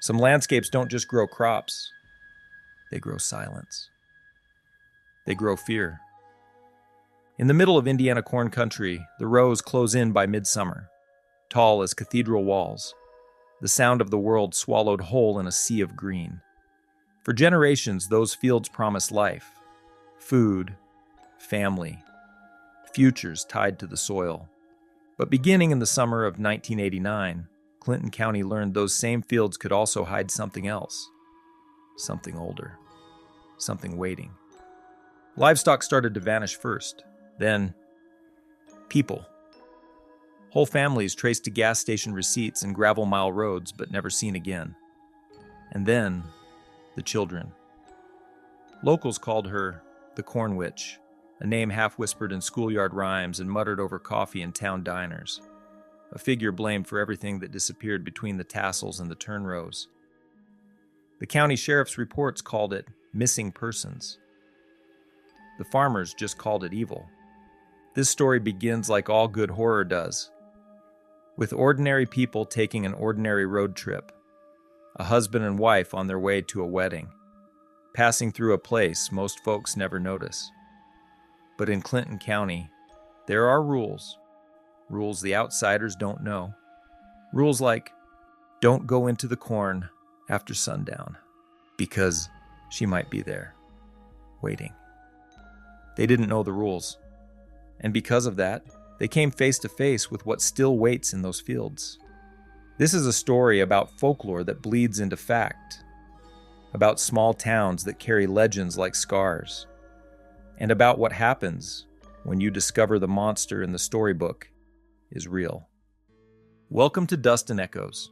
Some landscapes don't just grow crops, they grow silence. They grow fear. In the middle of Indiana corn country, the rows close in by midsummer, tall as cathedral walls, the sound of the world swallowed whole in a sea of green. For generations, those fields promise life, food, family, futures tied to the soil. But beginning in the summer of 1989, Clinton County learned those same fields could also hide something else, something older, something waiting. Livestock started to vanish first, then people. Whole families traced to gas station receipts and gravel mile roads, but never seen again. And then, the children. Locals called her the Corn Witch, a name half-whispered in schoolyard rhymes and muttered over coffee in town diners, a figure blamed for everything that disappeared between the tassels and the turn rows. The county sheriff's reports called it missing persons. The farmers just called it evil. This story begins like all good horror does, with ordinary people taking an ordinary road trip, a husband and wife on their way to a wedding, passing through a place most folks never notice. But in Clinton County, there are rules the outsiders don't know. Rules like, don't go into the corn after sundown, because she might be there, waiting. They didn't know the rules, and because of that, they came face to face with what still waits in those fields. This is a story about folklore that bleeds into fact, about small towns that carry legends like scars, and about what happens when you discover the monster in the storybook is real. Welcome to Dust and Echoes.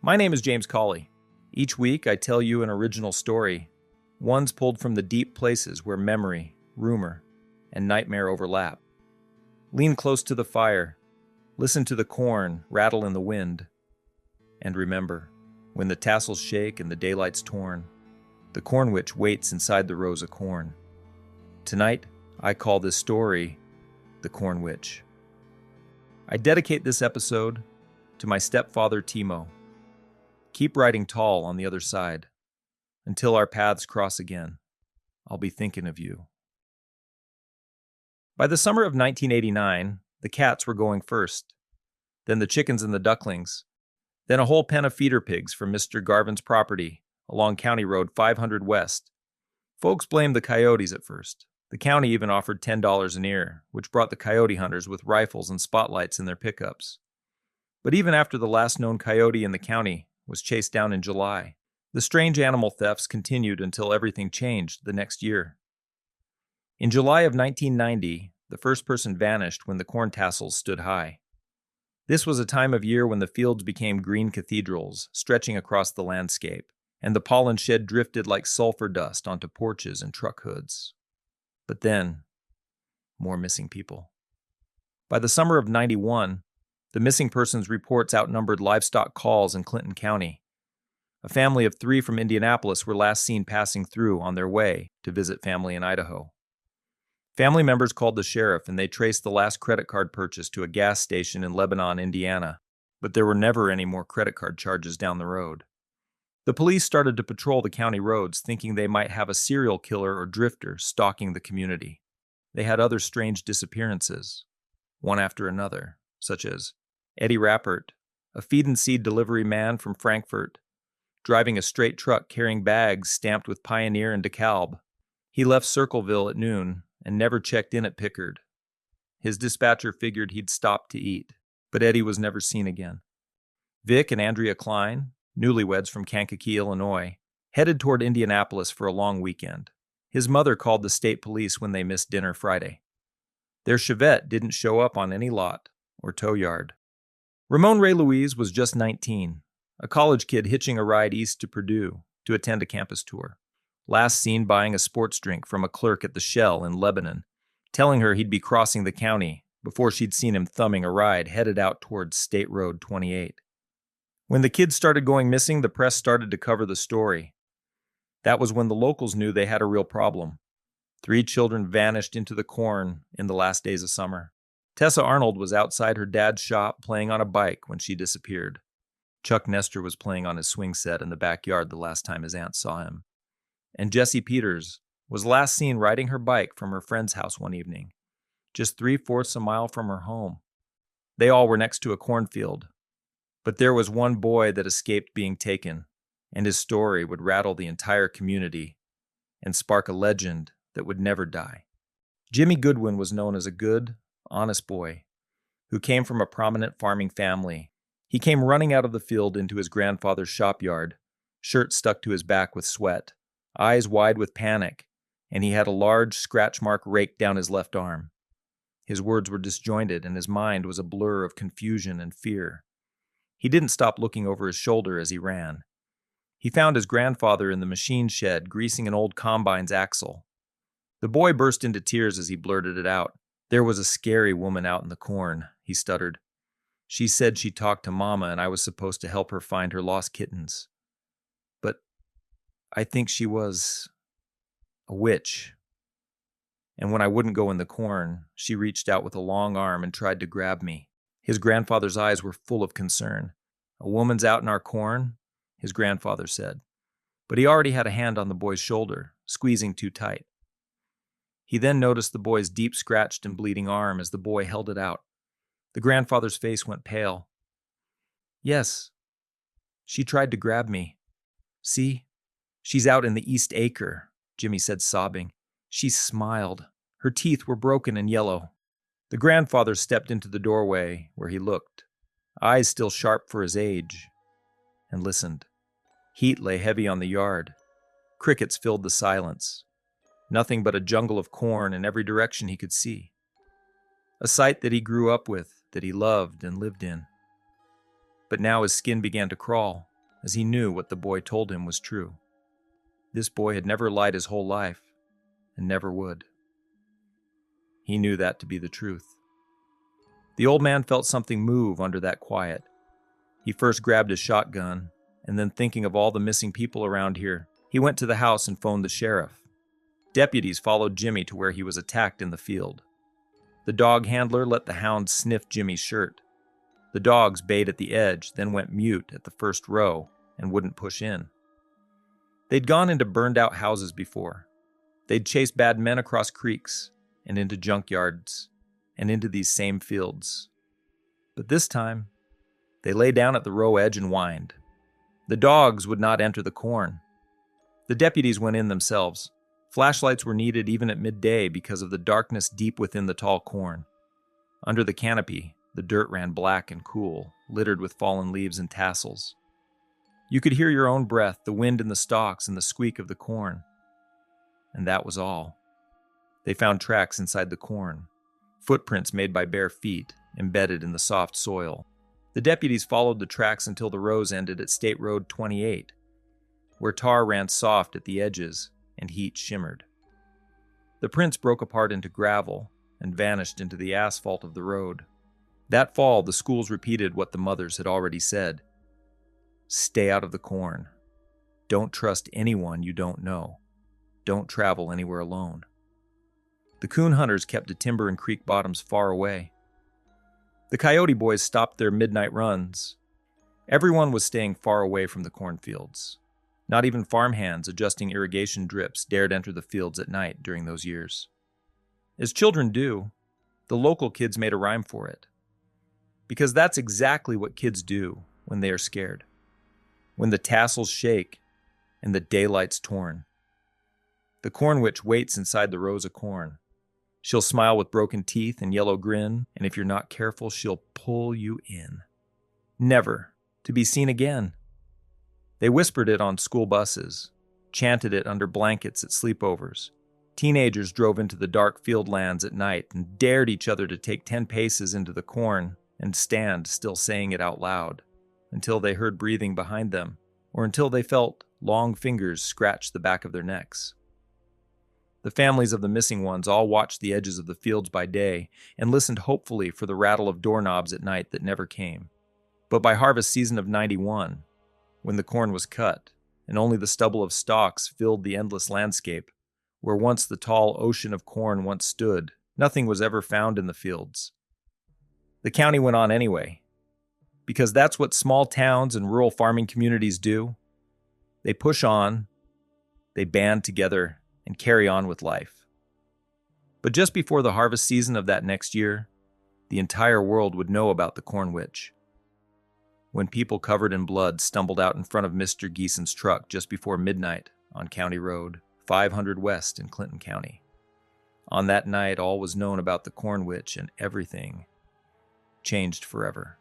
My name is James Cawley. Each week I tell you an original story, ones pulled from the deep places where memory, rumor, and nightmare overlap. Lean close to the fire, listen to the corn rattle in the wind, and remember, when the tassels shake and the daylight's torn, the corn witch waits inside the rows of corn. Tonight, I call this story The Corn Witch. I dedicate this episode to my stepfather, Timo. Keep riding tall on the other side. Until our paths cross again, I'll be thinking of you. By the summer of 1989, the cats were going first, then the chickens and the ducklings, then a whole pen of feeder pigs from Mr. Garvin's property along County Road 500 West. Folks blamed the coyotes at first. The county even offered $10 an ear, which brought the coyote hunters with rifles and spotlights in their pickups. But even after the last known coyote in the county was chased down in July, the strange animal thefts continued until everything changed the next year. In July of 1990, the first person vanished when the corn tassels stood high. This was a time of year when the fields became green cathedrals stretching across the landscape, and the pollen shed drifted like sulfur dust onto porches and truck hoods. But then, more missing people. By the summer of 91, the missing persons reports outnumbered livestock calls in Clinton County. A family of 3 from Indianapolis were last seen passing through on their way to visit family in Idaho. Family members called the sheriff and they traced the last credit card purchase to a gas station in Lebanon, Indiana, but there were never any more credit card charges down the road. The police started to patrol the county roads, thinking they might have a serial killer or drifter stalking the community. They had other strange disappearances, one after another, such as Eddie Rappert, a feed and seed delivery man from Frankfurt, driving a straight truck carrying bags stamped with Pioneer and DeKalb. He left Circleville at noon and never checked in at Pickard. His dispatcher figured he'd stopped to eat, but Eddie was never seen again. Vic and Andrea Klein, newlyweds from Kankakee, Illinois, headed toward Indianapolis for a long weekend. His mother called the state police when they missed dinner Friday. Their Chevette didn't show up on any lot or tow yard. Ramon Ray Louise was just 19, a college kid hitching a ride east to Purdue to attend a campus tour. Last seen buying a sports drink from a clerk at the Shell in Lebanon, telling her he'd be crossing the county before she'd seen him thumbing a ride headed out towards State Road 28. When the kids started going missing, the press started to cover the story. That was when the locals knew they had a real problem. 3 children vanished into the corn in the last days of summer. Tessa Arnold was outside her dad's shop playing on a bike when she disappeared. Chuck Nestor was playing on his swing set in the backyard the last time his aunt saw him. And Jessie Peters was last seen riding her bike from her friend's house one evening, just 3/4 a mile from her home. They all were next to a cornfield, but there was one boy that escaped being taken, and his story would rattle the entire community and spark a legend that would never die. Jimmy Goodwin was known as a good, honest boy who came from a prominent farming family. He came running out of the field into his grandfather's shop yard, shirt stuck to his back with sweat, eyes wide with panic, and he had a large scratch mark raked down his left arm. His words were disjointed, and his mind was a blur of confusion and fear. He didn't stop looking over his shoulder as he ran. He found his grandfather in the machine shed, greasing an old combine's axle. The boy burst into tears as he blurted it out. "There was a scary woman out in the corn," he stuttered. "She said she talked to Mama and I was supposed to help her find her lost kittens. But I think she was a witch. And when I wouldn't go in the corn, she reached out with a long arm and tried to grab me." His grandfather's eyes were full of concern. "A woman's out in our corn?" his grandfather said. But he already had a hand on the boy's shoulder, squeezing too tight. He then noticed the boy's deep scratched and bleeding arm as the boy held it out. The grandfather's face went pale. "Yes, she tried to grab me. See, she's out in the East Acre," Jimmy said, sobbing. "She smiled. Her teeth were broken and yellow." The grandfather stepped into the doorway where he looked, eyes still sharp for his age, and listened. Heat lay heavy on the yard. Crickets filled the silence. Nothing but a jungle of corn in every direction he could see. A sight that he grew up with, that he loved and lived in. But now his skin began to crawl, as he knew what the boy told him was true. This boy had never lied his whole life, and never would. He knew that to be the truth. The old man felt something move under that quiet. He first grabbed his shotgun, and then thinking of all the missing people around here, he went to the house and phoned the sheriff. Deputies followed Jimmy to where he was attacked in the field. The dog handler let the hound sniff Jimmy's shirt. The dogs bayed at the edge, then went mute at the first row and wouldn't push in. They'd gone into burned-out houses before. They'd chased bad men across creeks and into junkyards and into these same fields. But this time, they lay down at the row edge and whined. The dogs would not enter the corn. The deputies went in themselves. Flashlights were needed even at midday because of the darkness deep within the tall corn. Under the canopy, the dirt ran black and cool, littered with fallen leaves and tassels. You could hear your own breath, the wind in the stalks, and the squeak of the corn. And that was all. They found tracks inside the corn, footprints made by bare feet, embedded in the soft soil. The deputies followed the tracks until the rows ended at State Road 28, where tar ran soft at the edges and heat shimmered. The prints broke apart into gravel and vanished into the asphalt of the road. That fall, the schools repeated what the mothers had already said. Stay out of the corn. Don't trust anyone you don't know. Don't travel anywhere alone. The coon hunters kept to timber and creek bottoms far away. The coyote boys stopped their midnight runs. Everyone was staying far away from the cornfields. Not even farmhands adjusting irrigation drips dared enter the fields at night during those years. As children do, the local kids made a rhyme for it. Because that's exactly what kids do when they are scared. When the tassels shake and the daylight's torn. The corn witch waits inside the rows of corn. She'll smile with broken teeth and yellow grin, and if you're not careful, she'll pull you in. Never to be seen again. They whispered it on school buses, chanted it under blankets at sleepovers. Teenagers drove into the dark field lands at night and dared each other to take 10 paces into the corn and stand still saying it out loud, until they heard breathing behind them, or until they felt long fingers scratch the back of their necks. The families of the missing ones all watched the edges of the fields by day and listened hopefully for the rattle of doorknobs at night that never came. But by harvest season of 91, when the corn was cut and only the stubble of stalks filled the endless landscape, where once the tall ocean of corn once stood, nothing was ever found in the fields. The county went on anyway. Because that's what small towns and rural farming communities do. They push on, they band together, and carry on with life. But just before the harvest season of that next year, the entire world would know about the Corn Witch. When people covered in blood stumbled out in front of Mr. Geeson's truck just before midnight on County Road 500 West in Clinton County. On that night, all was known about the Corn Witch, and everything changed forever.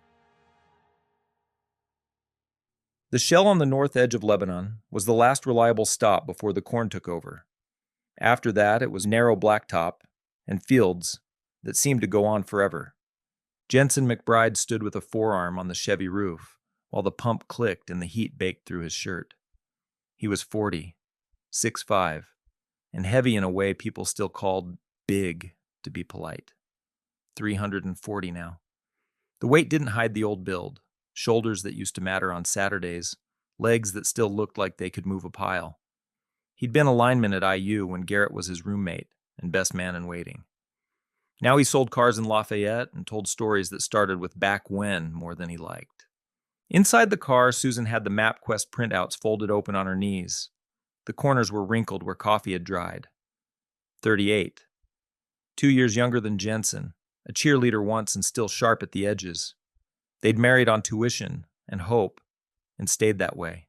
The shell on the north edge of Lebanon was the last reliable stop before the corn took over. After that, it was narrow blacktop and fields that seemed to go on forever. Jensen McBride stood with a forearm on the Chevy roof while the pump clicked and the heat baked through his shirt. He was 40, 6'5", and heavy in a way people still called big, to be polite. 340 now. The weight didn't hide the old build. Shoulders that used to matter on Saturdays, legs that still looked like they could move a pile. He'd been a lineman at IU when Garrett was his roommate and best man in waiting. Now he sold cars in Lafayette and told stories that started with back when more than he liked. Inside the car, Susan had the MapQuest printouts folded open on her knees. The corners were wrinkled where coffee had dried. 38. 2 years younger than Jensen, a cheerleader once and still sharp at the edges. They'd married on tuition and hope and stayed that way.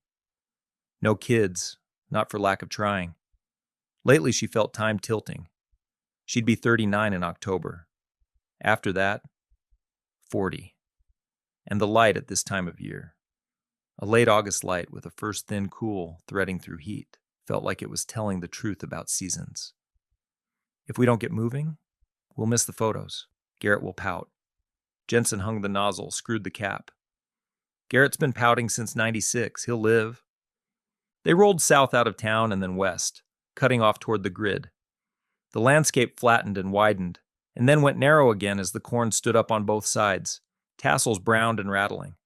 No kids, not for lack of trying. Lately she felt time tilting. She'd be 39 in October. After that, 40. And the light at this time of year. A late August light with a first thin cool threading through heat felt like it was telling the truth about seasons. If we don't get moving, we'll miss the photos. Garrett will pout. Jensen hung the nozzle, screwed the cap. Garrett's been pouting since '96. He'll live. They rolled south out of town and then west, cutting off toward the grid. The landscape flattened and widened, and then went narrow again as the corn stood up on both sides, tassels browned and rattling,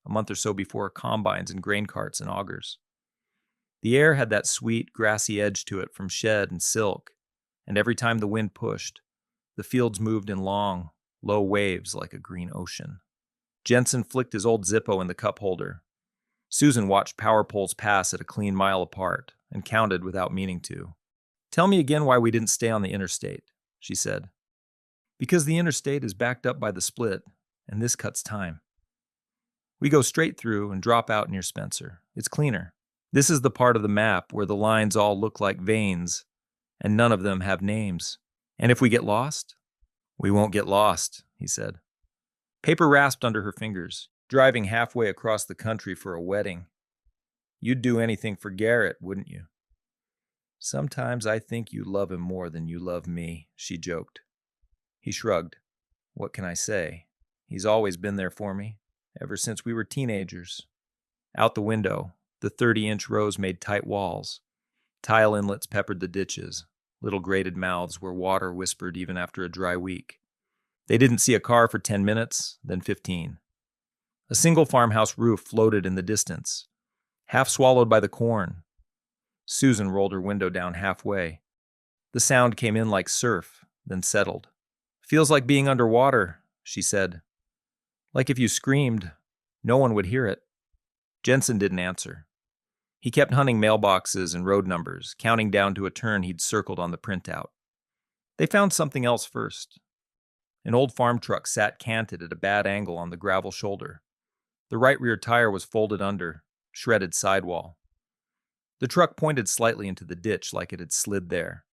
a month or so before combines and grain carts and augers. The air had that sweet, grassy edge to it from shed and silk, and every time the wind pushed, the fields moved in long, low waves like a green ocean. Jensen flicked his old Zippo in the cup holder. Susan watched power poles pass at a clean mile apart and counted without meaning to. "Tell me again why we didn't stay on the interstate," she said. "Because the interstate is backed up by the split, and this cuts time. We go straight through and drop out near Spencer. It's cleaner. This is the part of the map where the lines all look like veins, and none of them have names. And if we get lost, we won't get lost," he said. Paper rasped under her fingers, driving halfway across the country for a wedding. "You'd do anything for Garrett, wouldn't you?" "Sometimes I think you love him more than you love me," she joked. He shrugged. "What can I say? He's always been there for me, ever since we were teenagers." Out the window, the 30-inch rows made tight walls. Tile inlets peppered the ditches, little grated mouths where water whispered even after a dry week. They didn't see a car for 10 minutes, then 15. A single farmhouse roof floated in the distance, half swallowed by the corn. Susan rolled her window down halfway. The sound came in like surf, then settled. "Feels like being underwater," she said. "Like if you screamed, no one would hear it." Jensen didn't answer. He kept hunting mailboxes and road numbers, counting down to a turn he'd circled on the printout. They found something else first. An old farm truck sat canted at a bad angle on the gravel shoulder. The right rear tire was folded under, shredded sidewall. The truck pointed slightly into the ditch like it had slid there.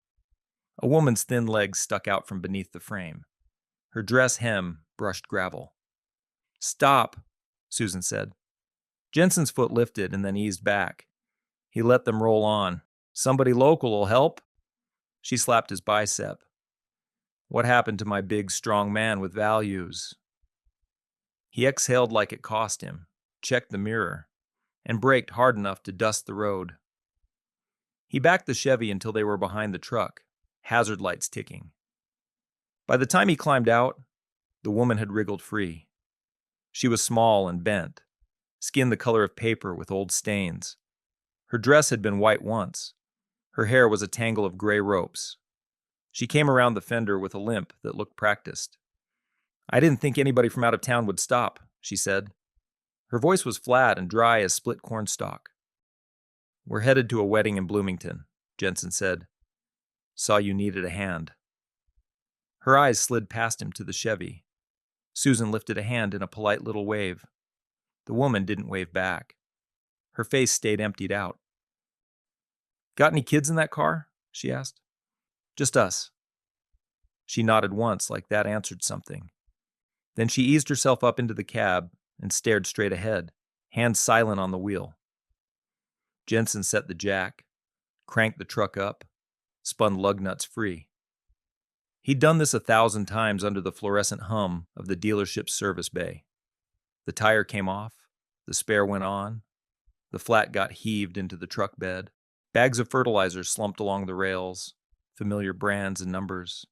A woman's thin legs stuck out from beneath the frame. Her dress hem brushed gravel. "Stop," Susan said. Jensen's foot lifted and then eased back. He let them roll on. "Somebody local'll help." She slapped his bicep. "What happened to my big, strong man with values?" He exhaled like it cost him, checked the mirror, and braked hard enough to dust the road. He backed the Chevy until they were behind the truck, hazard lights ticking. By the time he climbed out, the woman had wriggled free. She was small and bent, skin the color of paper with old stains. Her dress had been white once. Her hair was a tangle of gray ropes. She came around the fender with a limp that looked practiced. "I didn't think anybody from out of town would stop," she said. Her voice was flat and dry as split cornstalk. "We're headed to a wedding in Bloomington," Jensen said. "Saw you needed a hand." Her eyes slid past him to the Chevy. Susan lifted a hand in a polite little wave. The woman didn't wave back. Her face stayed emptied out. "Got any kids in that car?" she asked. "Just us." She nodded once, like that answered something. Then she eased herself up into the cab and stared straight ahead, hands silent on the wheel. Jensen set the jack, cranked the truck up, spun lug nuts free. He'd done this 1,000 times under the fluorescent hum of the dealership's service bay. The tire came off, the spare went on, the flat got heaved into the truck bed. Bags of fertilizer slumped along the rails, familiar brands and numbers,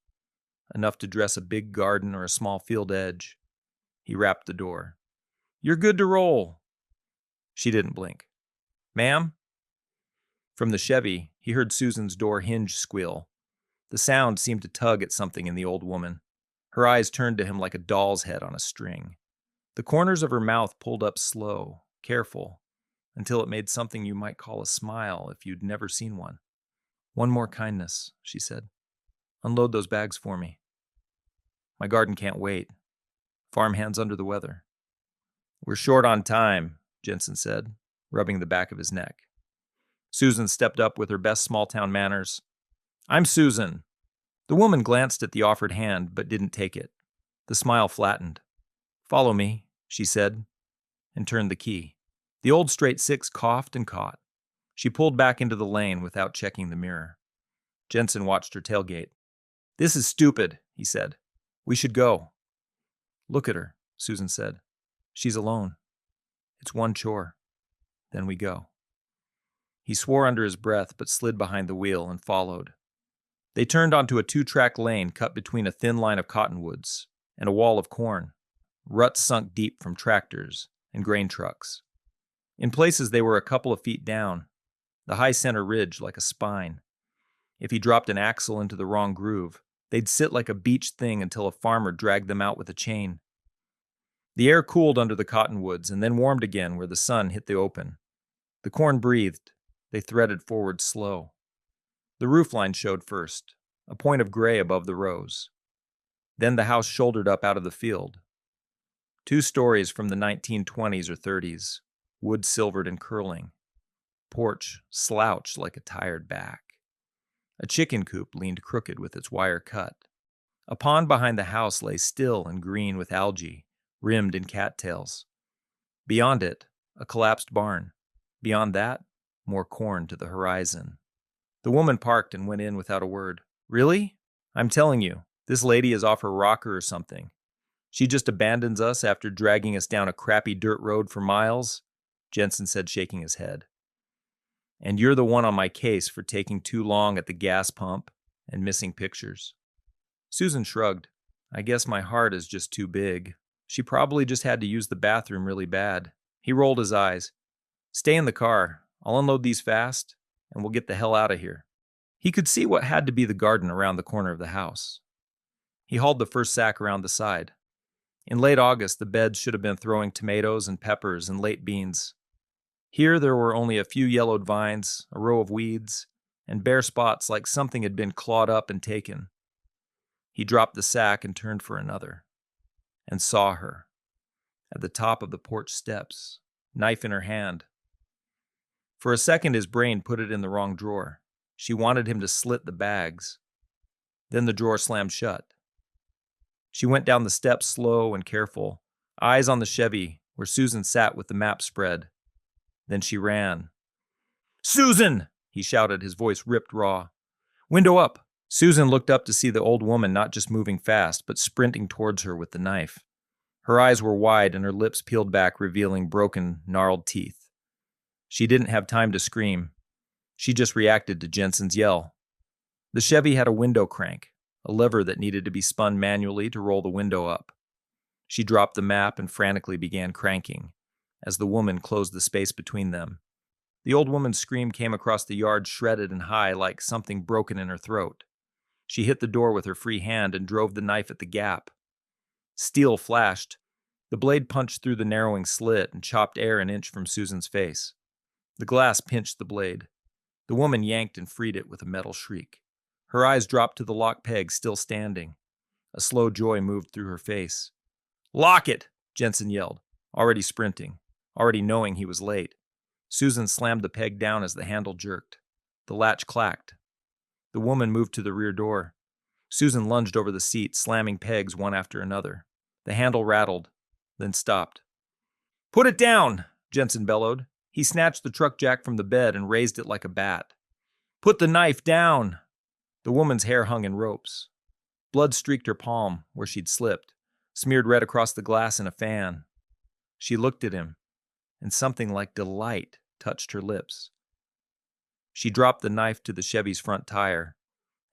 enough to dress a big garden or a small field edge. He rapped the door. "You're good to roll." She didn't blink. "Ma'am?" From the Chevy, he heard Susan's door hinge squeal. The sound seemed to tug at something in the old woman. Her eyes turned to him like a doll's head on a string. The corners of her mouth pulled up slow, careful, until it made something you might call a smile if you'd never seen one. "One more kindness," she said. "Unload those bags for me. My garden can't wait. Farmhand's under the weather." "We're short on time," Jensen said, rubbing the back of his neck. Susan stepped up with her best small-town manners. "I'm Susan." The woman glanced at the offered hand, but didn't take it. The smile flattened. "Follow me," she said, and turned the key. The old straight six coughed and caught. She pulled back into the lane without checking the mirror. Jensen watched her tailgate. "This is stupid," he said. "We should go." "Look at her," Susan said. "She's alone. It's one chore. Then we go." He swore under his breath, but slid behind the wheel and followed. They turned onto a 2-track lane cut between a thin line of cottonwoods and a wall of corn, ruts sunk deep from tractors and grain trucks. In places they were a couple of feet down, the high center ridge like a spine. If he dropped an axle into the wrong groove, they'd sit like a beached thing until a farmer dragged them out with a chain. The air cooled under the cottonwoods and then warmed again where the sun hit the open. The corn breathed. They threaded forward slow. The roofline showed first, a point of gray above the rows. Then the house shouldered up out of the field. 2 stories from the 1920s or 30s, wood silvered and curling. Porch slouched like a tired back. A chicken coop leaned crooked with its wire cut. A pond behind the house lay still and green with algae, rimmed in cattails. Beyond it, a collapsed barn. Beyond that, more corn to the horizon. The woman parked and went in without a word. "Really? I'm telling you, this lady is off her rocker or something. She just abandons us after dragging us down a crappy dirt road for miles," Jensen said, shaking his head. "And you're the one on my case for taking too long at the gas pump and missing pictures." Susan shrugged. "I guess my heart is just too big. She probably just had to use the bathroom really bad." He rolled his eyes. "Stay in the car. I'll unload these fast, and we'll get the hell out of here." He could see what had to be the garden around the corner of the house. He hauled the first sack around the side. In late August, the beds should have been throwing tomatoes and peppers and late beans. Here there were only a few yellowed vines, a row of weeds, and bare spots like something had been clawed up and taken. He dropped the sack and turned for another, and saw her, at the top of the porch steps, knife in her hand. For a second his brain put it in the wrong drawer. She wanted him to slit the bags. Then the drawer slammed shut. She went down the steps slow and careful, eyes on the Chevy where Susan sat with the map spread. Then she ran. "Susan!" he shouted, his voice ripped raw. "Window up!" Susan looked up to see the old woman not just moving fast, but sprinting towards her with the knife. Her eyes were wide and her lips peeled back, revealing broken, gnarled teeth. She didn't have time to scream. She just reacted to Jensen's yell. The Chevy had a window crank, a lever that needed to be spun manually to roll the window up. She dropped the map and frantically began cranking, as the woman closed the space between them. The old woman's scream came across the yard shredded and high like something broken in her throat. She hit the door with her free hand and drove the knife at the gap. Steel flashed, The blade punched through the narrowing slit and chopped air an inch from Susan's face. The glass pinched the blade. The woman yanked and freed it with a metal shriek. Her eyes dropped to the lock peg still standing. A slow joy moved through her face. "Lock it!" Jensen yelled, already sprinting, already knowing he was late. Susan slammed the peg down as the handle jerked. The latch clacked. The woman moved to the rear door. Susan lunged over the seat, slamming pegs one after another. The handle rattled, then stopped. "Put it down!" Jensen bellowed. He snatched the truck jack from the bed and raised it like a bat. "Put the knife down!" The woman's hair hung in ropes. Blood streaked her palm where she'd slipped, smeared red across the glass in a fan. She looked at him, and something like delight touched her lips. She dropped the knife to the Chevy's front tire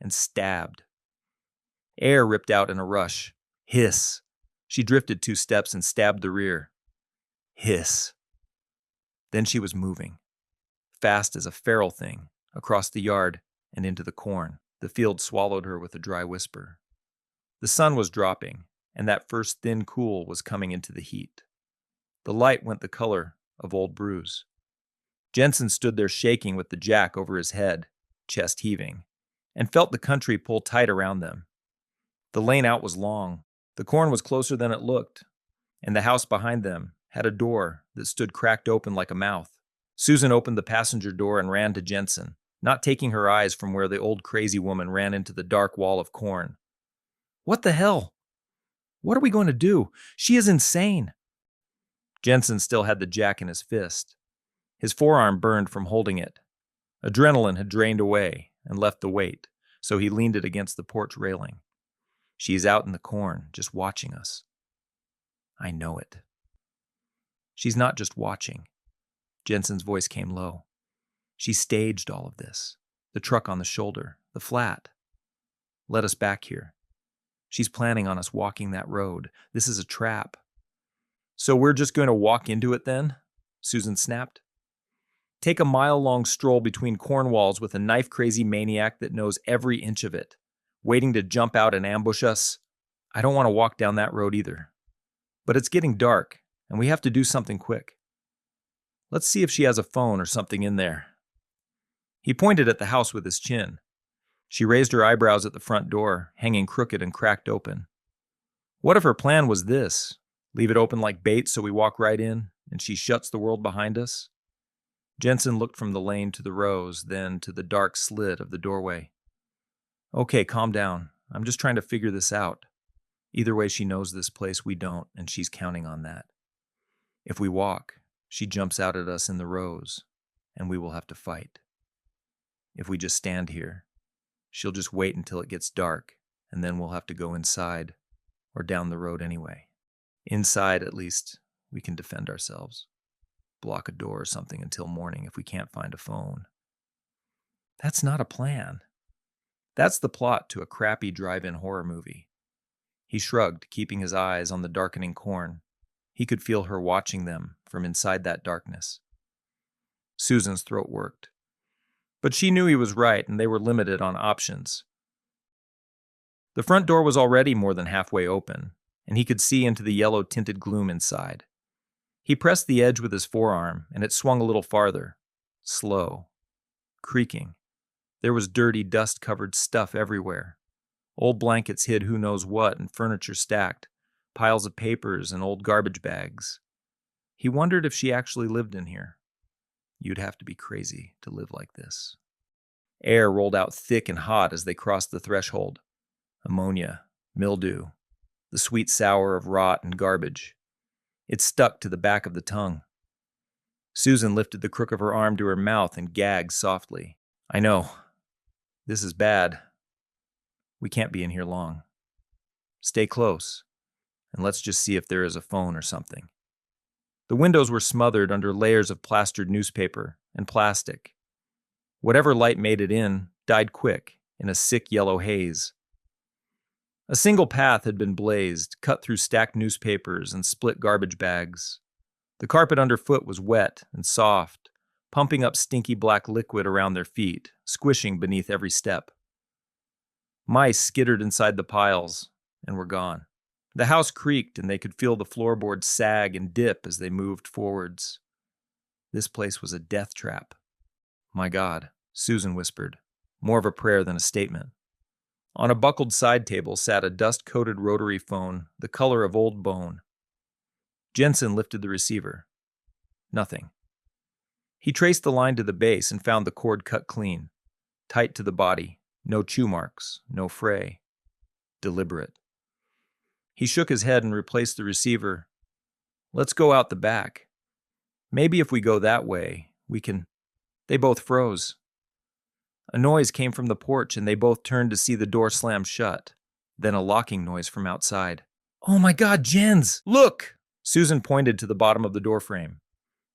and stabbed. Air ripped out in a rush. Hiss. She drifted 2 steps and stabbed the rear. Hiss. Then she was moving, fast as a feral thing, across the yard and into the corn. The field swallowed her with a dry whisper. The sun was dropping, and that first thin cool was coming into the heat. The light went the color of old bruise. Jensen stood there shaking with the jack over his head, chest heaving, and felt the country pull tight around them. The lane out was long. The corn was closer than it looked, and the house behind them had a door that stood cracked open like a mouth. Susan opened the passenger door and ran to Jensen, not taking her eyes from where the old crazy woman ran into the dark wall of corn. "What the hell? What are we going to do? She is insane." Jensen still had the jack in his fist. His forearm burned from holding it. Adrenaline had drained away and left the weight, so he leaned it against the porch railing. "She's out in the corn, just watching us." "I know it." "She's not just watching." Jensen's voice came low. "She staged all of this. The truck on the shoulder, the flat. Led us back here. She's planning on us walking that road. This is a trap." "So we're just going to walk into it then?" Susan snapped. "Take a mile-long stroll between corn walls with a knife-crazy maniac that knows every inch of it, waiting to jump out and ambush us? I don't want to walk down that road either. But it's getting dark, and we have to do something quick. Let's see if she has a phone or something in there." He pointed at the house with his chin. She raised her eyebrows at the front door, hanging crooked and cracked open. What if her plan was this? Leave it open like bait so we walk right in, and she shuts the world behind us? Jensen looked from the lane to the rows, then to the dark slit of the doorway. "Okay, calm down. I'm just trying to figure this out. Either way, she knows this place, we don't, and she's counting on that. If we walk, she jumps out at us in the rows, and we will have to fight. If we just stand here, she'll just wait until it gets dark, and then we'll have to go inside, or down the road anyway. Inside, at least, we can defend ourselves. Block a door or something until morning if we can't find a phone." "That's not a plan." "That's the plot to a crappy drive-in horror movie." He shrugged, keeping his eyes on the darkening corn. He could feel her watching them from inside that darkness. Susan's throat worked. But she knew he was right, and they were limited on options. The front door was already more than halfway open, and he could see into the yellow-tinted gloom inside. He pressed the edge with his forearm, and it swung a little farther. Slow. Creaking. There was dirty, dust-covered stuff everywhere. Old blankets hid who knows what, and furniture stacked. Piles of papers and old garbage bags. He wondered if she actually lived in here. You'd have to be crazy to live like this. Air rolled out thick and hot as they crossed the threshold. Ammonia, mildew, the sweet sour of rot and garbage. It stuck to the back of the tongue. Susan lifted the crook of her arm to her mouth and gagged softly. "I know. This is bad. We can't be in here long. Stay close, and let's just see if there is a phone or something." The windows were smothered under layers of plastered newspaper and plastic. Whatever light made it in died quick in a sick yellow haze. A single path had been blazed, cut through stacked newspapers and split garbage bags. The carpet underfoot was wet and soft, pumping up stinky black liquid around their feet, squishing beneath every step. Mice skittered inside the piles and were gone. The house creaked, and they could feel the floorboards sag and dip as they moved forwards. This place was a death trap. My God, Susan whispered, more of a prayer than a statement. On a buckled side table sat a dust-coated rotary phone, the color of old bone. Jensen lifted the receiver. Nothing. He traced the line to the base and found the cord cut clean, tight to the body, no chew marks, no fray. Deliberate. He shook his head and replaced the receiver. Let's go out the back. Maybe if we go that way, we can... They both froze. A noise came from the porch, and they both turned to see the door slam shut, then a locking noise from outside. Oh my God, Jens! Look! Susan pointed to the bottom of the doorframe.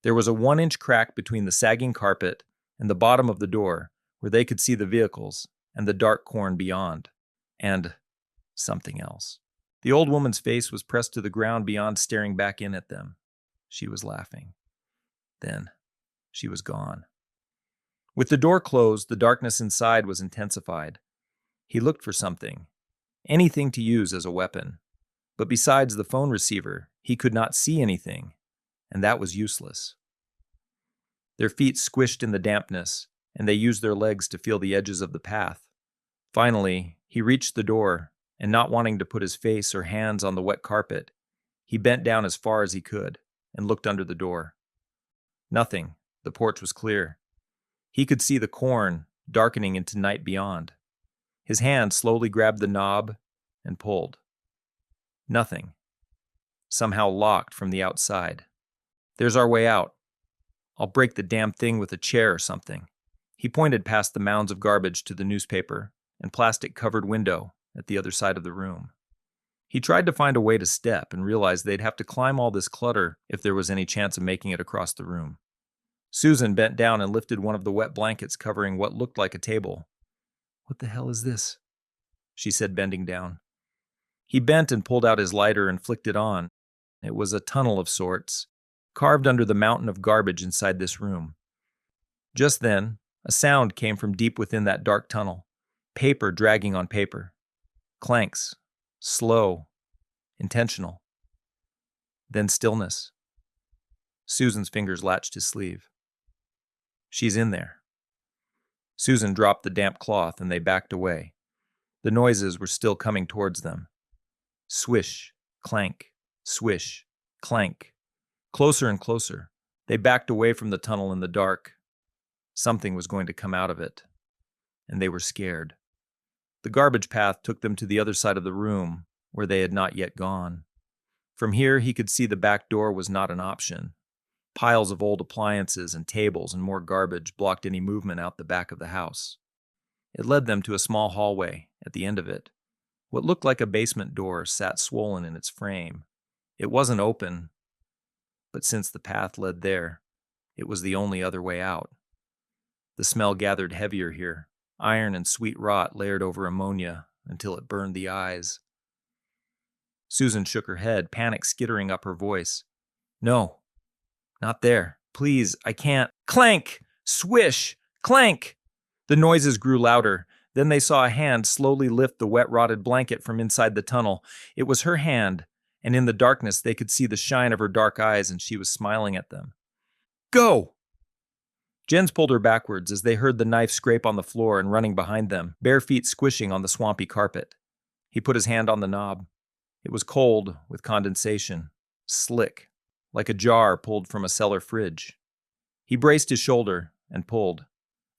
There was a 1-inch crack between the sagging carpet and the bottom of the door, where they could see the vehicles and the dark corn beyond. And something else. The old woman's face was pressed to the ground beyond staring back in at them. She was laughing. Then she was gone. With the door closed, the darkness inside was intensified. He looked for something, anything to use as a weapon. But besides the phone receiver, he could not see anything, and that was useless. Their feet squished in the dampness, and they used their legs to feel the edges of the path. Finally, he reached the door, and not wanting to put his face or hands on the wet carpet, he bent down as far as he could and looked under the door. Nothing. The porch was clear. He could see the corn darkening into night beyond. His hand slowly grabbed the knob and pulled. Nothing. Somehow locked from the outside. There's our way out. I'll break the damn thing with a chair or something. He pointed past the mounds of garbage to the newspaper and plastic-covered window at the other side of the room. He tried to find a way to step and realized they'd have to climb all this clutter if there was any chance of making it across the room. Susan bent down and lifted one of the wet blankets covering what looked like a table. What the hell is this? She said, bending down. He bent and pulled out his lighter and flicked it on. It was a tunnel of sorts, carved under the mountain of garbage inside this room. Just then, a sound came from deep within that dark tunnel, paper dragging on paper. Clanks, slow, intentional. Then stillness. Susan's fingers latched his sleeve. She's in there. Susan dropped the damp cloth and they backed away. The noises were still coming towards them. Swish, clank, swish, clank. Closer and closer. They backed away from the tunnel in the dark. Something was going to come out of it. And they were scared. The garbage path took them to the other side of the room, where they had not yet gone. From here, he could see the back door was not an option. Piles of old appliances and tables and more garbage blocked any movement out the back of the house. It led them to a small hallway. At the end of it, what looked like a basement door sat swollen in its frame. It wasn't open, but since the path led there, it was the only other way out. The smell gathered heavier here, iron and sweet rot layered over ammonia until it burned the eyes. Susan shook her head, panic skittering up her voice. No, not there. Please, I can't. Clank! Swish! Clank! The noises grew louder. Then they saw a hand slowly lift the wet, rotted blanket from inside the tunnel. It was her hand, and in the darkness they could see the shine of her dark eyes, and she was smiling at them. Go! Jens pulled her backwards as they heard the knife scrape on the floor and running behind them, bare feet squishing on the swampy carpet. He put his hand on the knob. It was cold with condensation, slick, like a jar pulled from a cellar fridge. He braced his shoulder and pulled.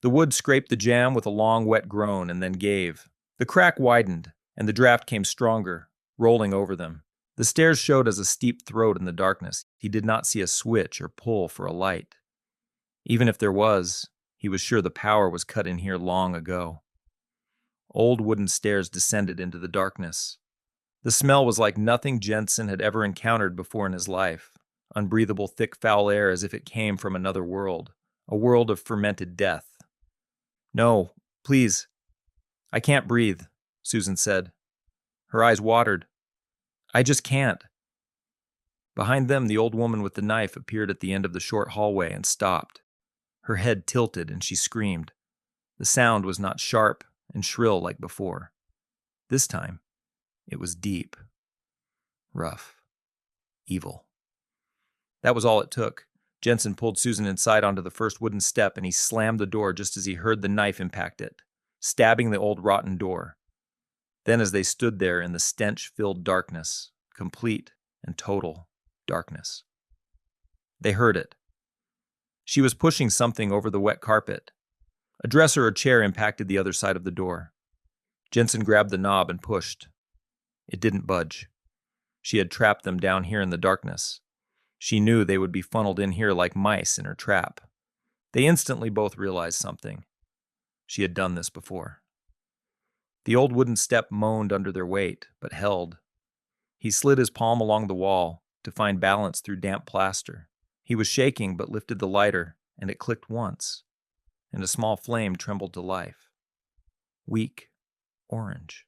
The wood scraped the jam with a long, wet groan and then gave. The crack widened, and the draft came stronger, rolling over them. The stairs showed as a steep throat in the darkness. He did not see a switch or pull for a light. Even if there was, he was sure the power was cut in here long ago. Old wooden stairs descended into the darkness. The smell was like nothing Jensen had ever encountered before in his life. Unbreathable, thick, foul air as if it came from another world, a world of fermented death. No, please. I can't breathe, Susan said. Her eyes watered. I just can't. Behind them, the old woman with the knife appeared at the end of the short hallway and stopped. Her head tilted and she screamed. The sound was not sharp and shrill like before. This time, it was deep. rough, evil. That was all it took. Jensen pulled Susan inside onto the first wooden step, and he slammed the door just as he heard the knife impact it, stabbing the old rotten door. Then as they stood there in the stench-filled darkness, complete and total darkness, they heard it. She was pushing something over the wet carpet. A dresser or chair impacted the other side of the door. Jensen grabbed the knob and pushed. It didn't budge. She had trapped them down here in the darkness. She knew they would be funneled in here like mice in her trap. They instantly both realized something. She had done this before. The old wooden step moaned under their weight, but held. He slid his palm along the wall to find balance through damp plaster. He was shaking, but lifted the lighter, and it clicked once, and a small flame trembled to life. Weak, orange,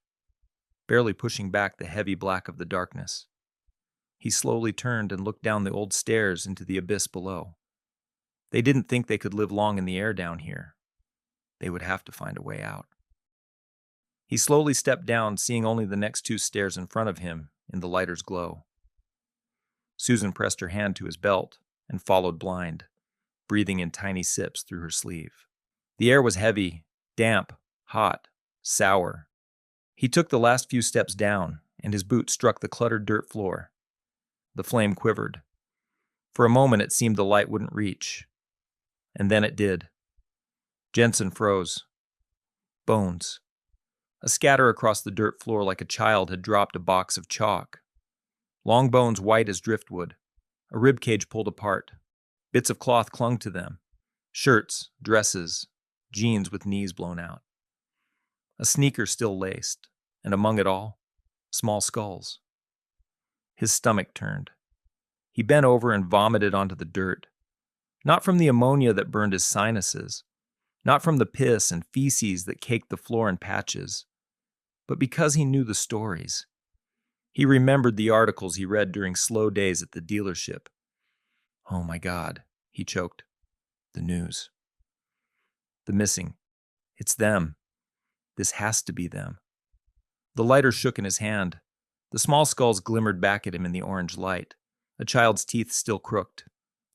barely pushing back the heavy black of the darkness. He slowly turned and looked down the old stairs into the abyss below. They didn't think they could live long in the air down here. They would have to find a way out. He slowly stepped down, seeing only the next two stairs in front of him in the lighter's glow. Susan pressed her hand to his belt and followed blind, breathing in tiny sips through her sleeve. The air was heavy, damp, hot, sour. He took the last few steps down, and his boot struck the cluttered dirt floor. The flame quivered. For a moment it seemed the light wouldn't reach. And then it did. Jensen froze. Bones. A scatter across the dirt floor like a child had dropped a box of chalk. Long bones white as driftwood. A ribcage pulled apart. Bits of cloth clung to them. Shirts, dresses, jeans with knees blown out. A sneaker still laced, and among it all, small skulls. His stomach turned. He bent over and vomited onto the dirt. Not from the ammonia that burned his sinuses, not from the piss and feces that caked the floor in patches, but because he knew the stories. He remembered the articles he read during slow days at the dealership. Oh my God, he choked. The news. The missing. It's them. This has to be them. The lighter shook in his hand. The small skulls glimmered back at him in the orange light, a child's teeth still crooked,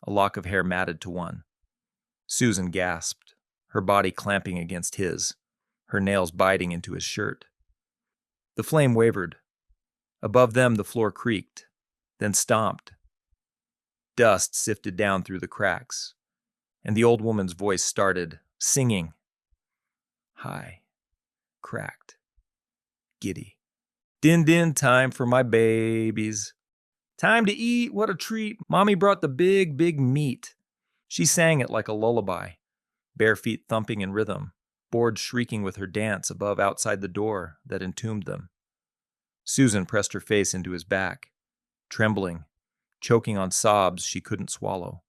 a lock of hair matted to one. Susan gasped, her body clamping against his, her nails biting into his shirt. The flame wavered. Above them the floor creaked, then stomped. Dust sifted down through the cracks, and the old woman's voice started, singing. High, cracked, giddy. Din din time for my babies. Time to eat, what a treat. Mommy brought the big, big meat. She sang it like a lullaby, bare feet thumping in rhythm, boards shrieking with her dance above outside the door that entombed them. Susan pressed her face into his back, trembling, choking on sobs she couldn't swallow.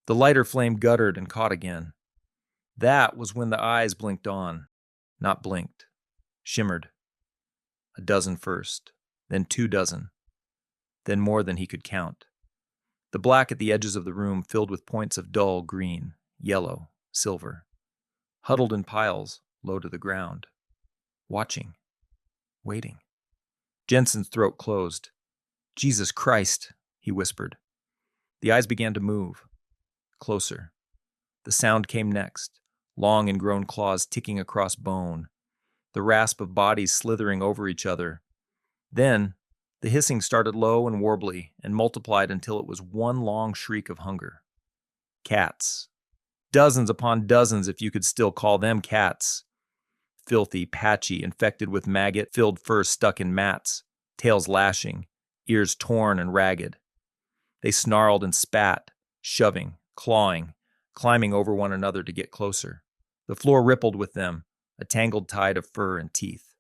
The lighter flame guttered and caught again. That was when the eyes blinked on, not blinked, shimmered. A dozen first, then 2 dozen, then more than he could count. The black at the edges of the room filled with points of dull green, yellow, silver, huddled in piles low to the ground, watching, waiting. Jensen's throat closed. Jesus Christ, he whispered. The eyes began to move, closer. The sound came next, long ingrown claws ticking across bone, the rasp of bodies slithering over each other. Then, the hissing started low and warbly and multiplied until it was one long shriek of hunger. Cats. Dozens upon dozens, if you could still call them cats. Filthy, patchy, infected with maggot-filled fur stuck in mats, tails lashing, ears torn and ragged. They snarled and spat, shoving, clawing, climbing over one another to get closer. The floor rippled with them, a tangled tide of fur and teeth.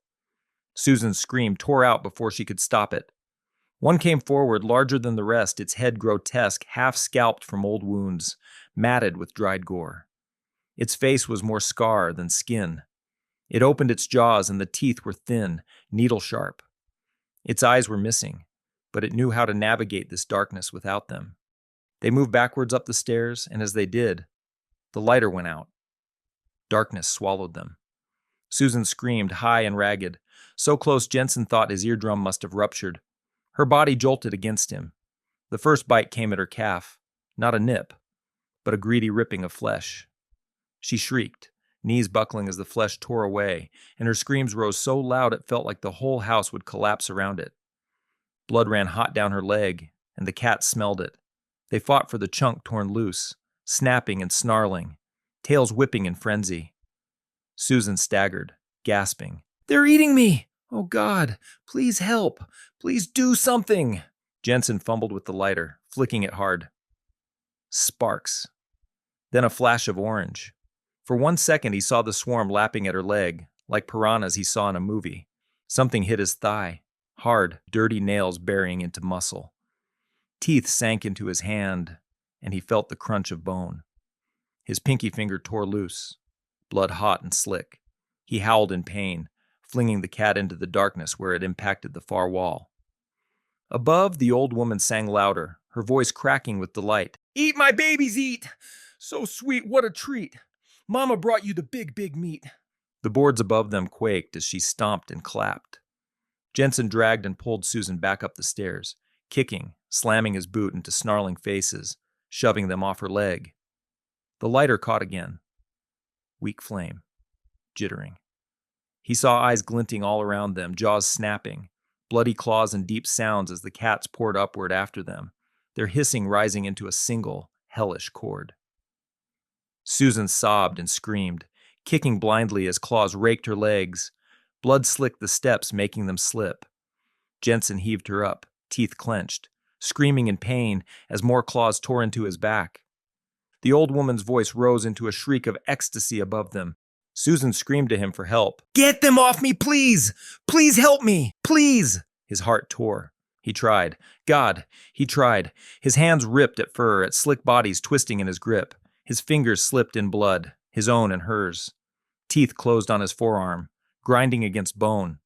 Susan's scream tore out before she could stop it. One came forward, larger than the rest, its head grotesque, half-scalped from old wounds, matted with dried gore. Its face was more scar than skin. It opened its jaws, and the teeth were thin, needle-sharp. Its eyes were missing, but it knew how to navigate this darkness without them. They moved backwards up the stairs, and as they did, the lighter went out. Darkness swallowed them. Susan screamed, high and ragged, so close Jensen thought his eardrum must have ruptured. Her body jolted against him. The first bite came at her calf, not a nip, but a greedy ripping of flesh. She shrieked, knees buckling as the flesh tore away, and her screams rose so loud it felt like the whole house would collapse around it. Blood ran hot down her leg, and the cat smelled it. They fought for the chunk torn loose, snapping and snarling, tails whipping in frenzy. Susan staggered, gasping. "They're eating me! Oh God, please help! Please do something!" Jensen fumbled with the lighter, flicking it hard. Sparks. Then a flash of orange. For 1 second he saw the swarm lapping at her leg, like piranhas he saw in a movie. Something hit his thigh, hard, dirty nails burying into muscle. Teeth sank into his hand, and he felt the crunch of bone. His pinky finger tore loose, blood hot and slick. He howled in pain, flinging the cat into the darkness where it impacted the far wall. Above, the old woman sang louder, her voice cracking with delight. "Eat, my babies, eat! So sweet, what a treat! Mama brought you the big, big meat." The boards above them quaked as she stomped and clapped. Jensen dragged and pulled Susan back up the stairs, kicking, slamming his boot into snarling faces, shoving them off her leg. The lighter caught again. Weak flame. Jittering. He saw eyes glinting all around them, jaws snapping, bloody claws and deep sounds as the cats poured upward after them, their hissing rising into a single, hellish chord. Susan sobbed and screamed, kicking blindly as claws raked her legs. Blood slicked the steps, making them slip. Jensen heaved her up, teeth clenched, screaming in pain as more claws tore into his back. The old woman's voice rose into a shriek of ecstasy above them. Susan screamed to him for help. "Get them off me, please! Please help me! Please!" His heart tore. He tried. God, he tried. His hands ripped at fur, at slick bodies twisting in his grip. His fingers slipped in blood, his own and hers. Teeth closed on his forearm, grinding against bone.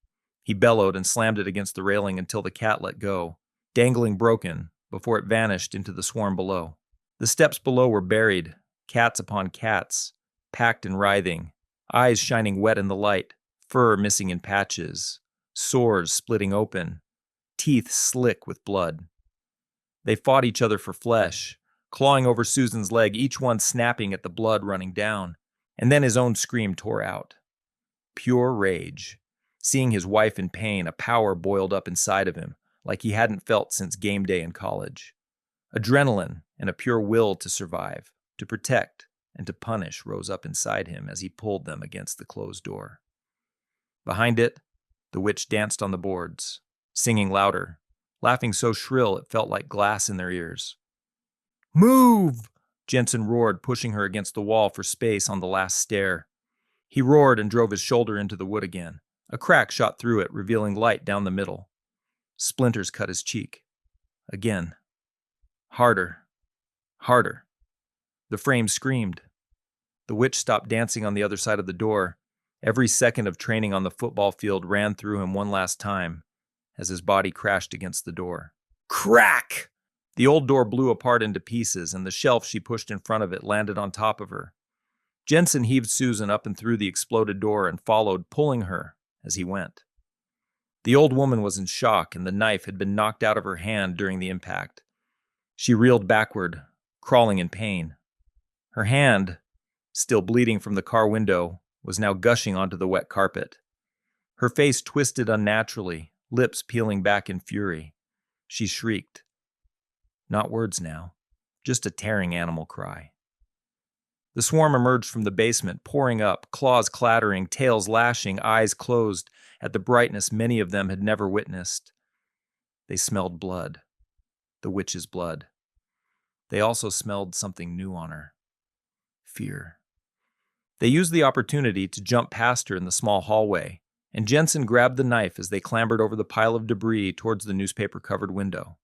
He bellowed and slammed it against the railing until the cat let go, dangling broken, before it vanished into the swarm below. The steps below were buried, cats upon cats, packed and writhing, eyes shining wet in the light, fur missing in patches, sores splitting open, teeth slick with blood. They fought each other for flesh, clawing over Susan's leg, each one snapping at the blood running down, and then his own scream tore out. Pure rage. Seeing his wife in pain, a power boiled up inside of him, like he hadn't felt since game day in college. Adrenaline and a pure will to survive, to protect, and to punish rose up inside him as he pulled them against the closed door. Behind it, the witch danced on the boards, singing louder, laughing so shrill it felt like glass in their ears. "Move!" Jensen roared, pushing her against the wall for space on the last stair. He roared and drove his shoulder into the wood again. A crack shot through it, revealing light down the middle. Splinters cut his cheek. Again. Harder. Harder. The frame screamed. The witch stopped dancing on the other side of the door. Every second of training on the football field ran through him one last time as his body crashed against the door. Crack! The old door blew apart into pieces, and the shelf she pushed in front of it landed on top of her. Jensen heaved Susan up and through the exploded door and followed, pulling her as he went. The old woman was in shock, and the knife had been knocked out of her hand during the impact. She reeled backward, crawling in pain. Her hand, still bleeding from the car window, was now gushing onto the wet carpet. Her face twisted unnaturally, lips peeling back in fury. She shrieked. Not words now, just a tearing animal cry. The swarm emerged from the basement, pouring up, claws clattering, tails lashing, eyes closed, at the brightness many of them had never witnessed. They smelled blood. The witch's blood. They also smelled something new on her. Fear. They used the opportunity to jump past her in the small hallway, and Jensen grabbed the knife as they clambered over the pile of debris towards the newspaper-covered window.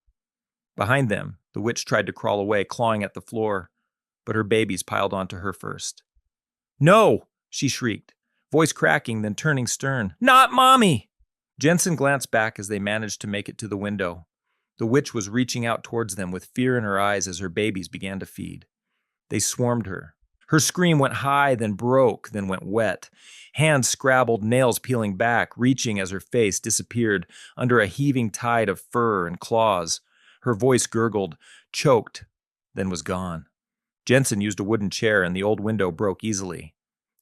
Behind them, the witch tried to crawl away, clawing at the floor, but her babies piled onto her first. "No!" she shrieked, voice cracking, then turning stern. "Not Mommy!" Jensen glanced back as they managed to make it to the window. The witch was reaching out towards them with fear in her eyes as her babies began to feed. They swarmed her, Her scream went high, then broke, then went wet. Hands scrabbled, nails peeling back, reaching as her face disappeared under a heaving tide of fur and claws. Her voice gurgled, choked, then was gone. Jensen used a wooden chair and the old window broke easily,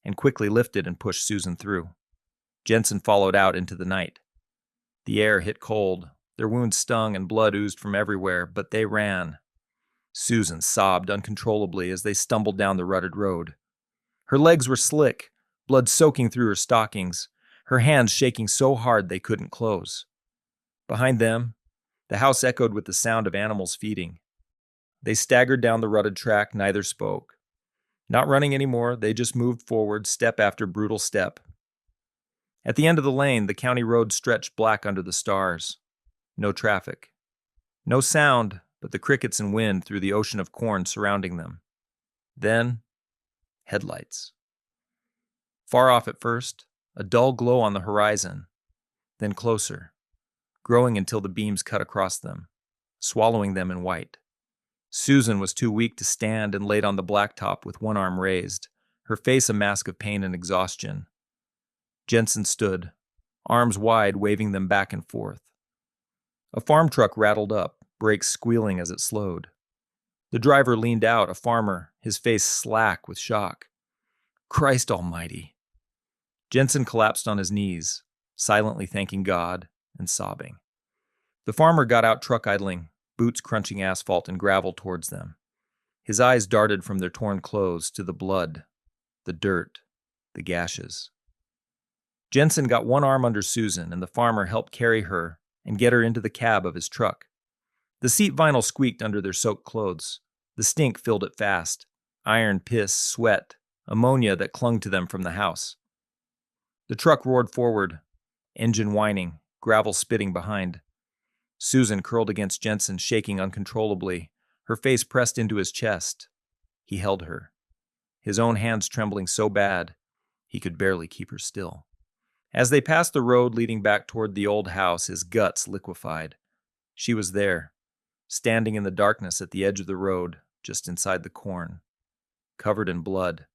and quickly lifted and pushed Susan through. Jensen followed out into the night. The air hit cold. Their wounds stung and blood oozed from everywhere, but they ran. Susan sobbed uncontrollably as they stumbled down the rutted road. Her legs were slick, blood soaking through her stockings, her hands shaking so hard they couldn't close. Behind them, the house echoed with the sound of animals feeding. They staggered down the rutted track, neither spoke. Not running anymore, they just moved forward, step after brutal step. At the end of the lane, the county road stretched black under the stars. No traffic. No sound but the crickets and wind through the ocean of corn surrounding them. Then, headlights. Far off at first, a dull glow on the horizon. Then closer, growing until the beams cut across them, swallowing them in white. Susan was too weak to stand and laid on the blacktop with one arm raised, her face a mask of pain and exhaustion. Jensen stood, arms wide, waving them back and forth. A farm truck rattled up, brakes squealing as it slowed. The driver leaned out, a farmer, his face slack with shock. Christ almighty. Jensen collapsed on his knees, silently thanking God and sobbing. The farmer got out truck idling, boots crunching asphalt and gravel towards them. His eyes darted from their torn clothes to the blood, the dirt, the gashes. Jensen got one arm under Susan, and the farmer helped carry her and get her into the cab of his truck. The seat vinyl squeaked under their soaked clothes. The stink filled it fast. Iron, piss, sweat, ammonia that clung to them from the house. The truck roared forward, engine whining, gravel spitting behind. Susan curled against Jensen, shaking uncontrollably, her face pressed into his chest. He held her, his own hands trembling so bad he could barely keep her still. As they passed the road leading back toward the old house, his guts liquefied. She was there, standing in the darkness at the edge of the road, just inside the corn, covered in blood,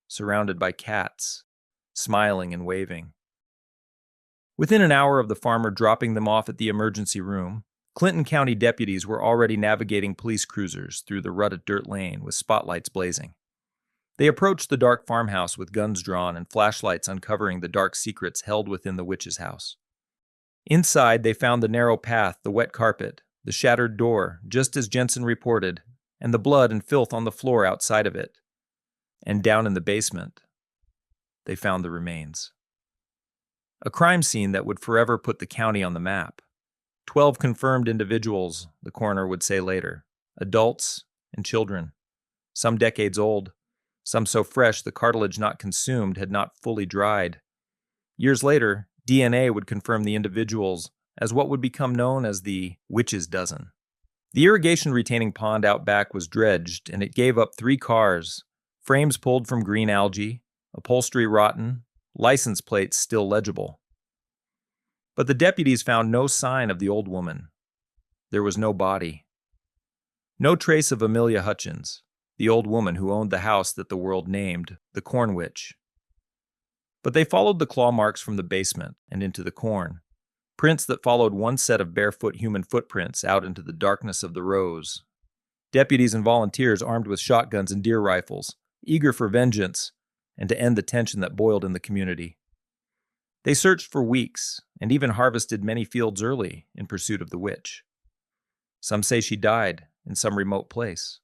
surrounded by cats, smiling and waving. Within an hour of the farmer dropping them off at the emergency room, Clinton County deputies were already navigating police cruisers through the rutted dirt lane with spotlights blazing. They approached the dark farmhouse with guns drawn and flashlights uncovering the dark secrets held within the witch's house. Inside, they found the narrow path, the wet carpet, the shattered door, just as Jensen reported, and the blood and filth on the floor outside of it. And down in the basement, they found the remains. A crime scene that would forever put the county on the map. 12 confirmed individuals, the coroner would say later, adults and children, some decades old, some so fresh the cartilage not consumed had not fully dried. Years later, DNA would confirm the individuals as what would become known as the witch's dozen. The irrigation retaining pond out back was dredged, and it gave up 3 cars, frames pulled from green algae, upholstery rotten, license plates still legible. But the deputies found no sign of the old woman. There was no body. No trace of Amelia Hutchins, the old woman who owned the house that the world named the Corn Witch. But they followed the claw marks from the basement and into the corn, prints that followed one set of barefoot human footprints out into the darkness of the rows. Deputies and volunteers armed with shotguns and deer rifles, eager for vengeance and to end the tension that boiled in the community. They searched for weeks and even harvested many fields early in pursuit of the witch. Some say she died in some remote place.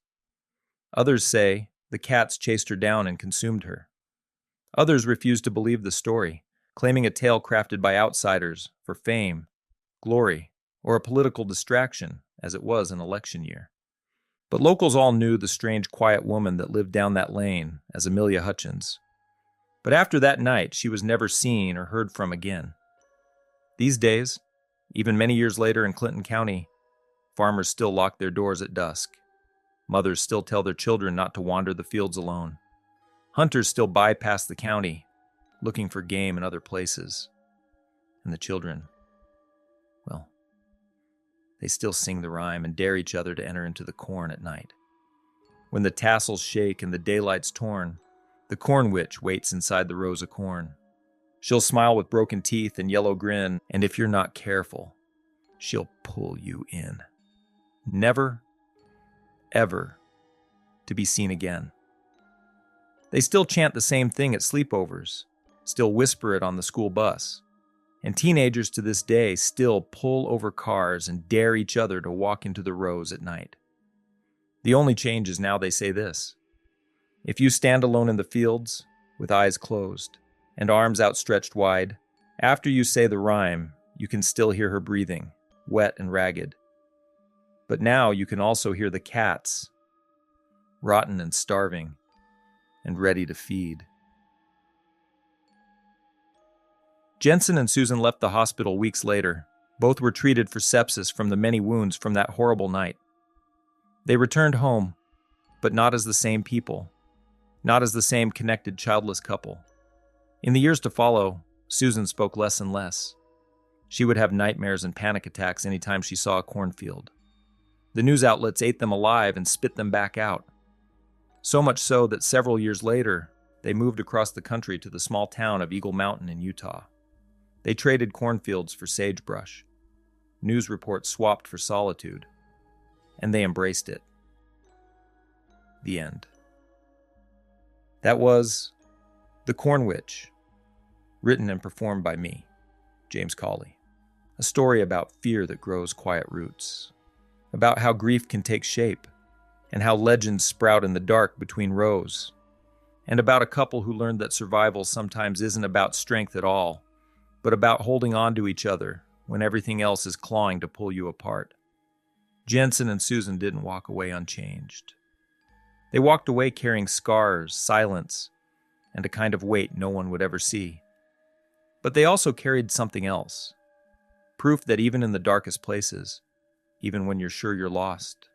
Others say the cats chased her down and consumed her. Others refuse to believe the story, claiming a tale crafted by outsiders for fame, glory, or a political distraction, as it was an election year. But locals all knew the strange, quiet woman that lived down that lane as Amelia Hutchins. But after that night, she was never seen or heard from again. These days, even many years later in Clinton County, farmers still lock their doors at dusk. Mothers still tell their children not to wander the fields alone. Hunters still bypass the county, looking for game in other places. And the children, well, they still sing the rhyme and dare each other to enter into the corn at night. When the tassels shake and the daylight's torn, the corn witch waits inside the rows of corn. She'll smile with broken teeth and yellow grin, and if you're not careful, she'll pull you in. Never, ever to be seen again. They still chant the same thing at sleepovers, still whisper it on the school bus, and teenagers to this day still pull over cars and dare each other to walk into the rows at night. The only change is now they say this: if you stand alone in the fields, with eyes closed and arms outstretched wide, after you say the rhyme, you can still hear her breathing, wet and ragged. But now you can also hear the cats, rotten and starving, and ready to feed. Jensen and Susan left the hospital weeks later. Both were treated for sepsis from the many wounds from that horrible night. They returned home, but not as the same people, not as the same connected childless couple. In the years to follow, Susan spoke less and less. She would have nightmares and panic attacks anytime she saw a cornfield. The news outlets ate them alive and spit them back out. So much so that several years later, they moved across the country to the small town of Eagle Mountain in Utah. They traded cornfields for sagebrush. News reports swapped for solitude. And they embraced it. The end. That was The Corn Witch, written and performed by me, James Cawley. A story about fear that grows quiet roots, about how grief can take shape, and how legends sprout in the dark between rows, and about a couple who learned that survival sometimes isn't about strength at all, but about holding on to each other when everything else is clawing to pull you apart. Jensen and Susan didn't walk away unchanged. They walked away carrying scars, silence, and a kind of weight no one would ever see. But they also carried something else. Proof that even in the darkest places, even when you're sure you're lost,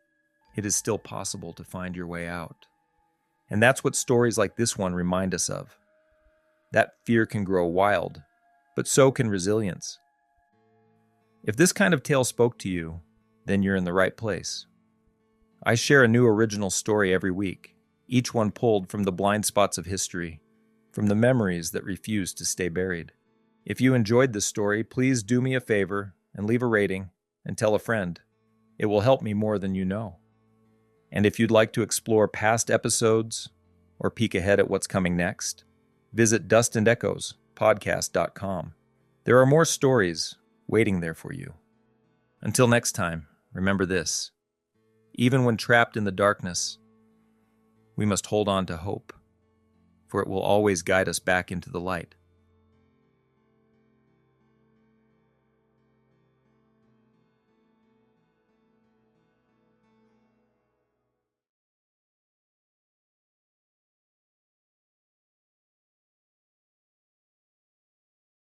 it is still possible to find your way out. And that's what stories like this one remind us of. That fear can grow wild, but so can resilience. If this kind of tale spoke to you, then you're in the right place. I share a new original story every week, each one pulled from the blind spots of history, from the memories that refuse to stay buried. If you enjoyed this story, please do me a favor and leave a rating and tell a friend. It will help me more than you know. And if you'd like to explore past episodes or peek ahead at what's coming next, visit dustandechos.podcast.com. There are more stories waiting there for you. Until next time, remember this: even when trapped in the darkness, we must hold on to hope, for it will always guide us back into the light.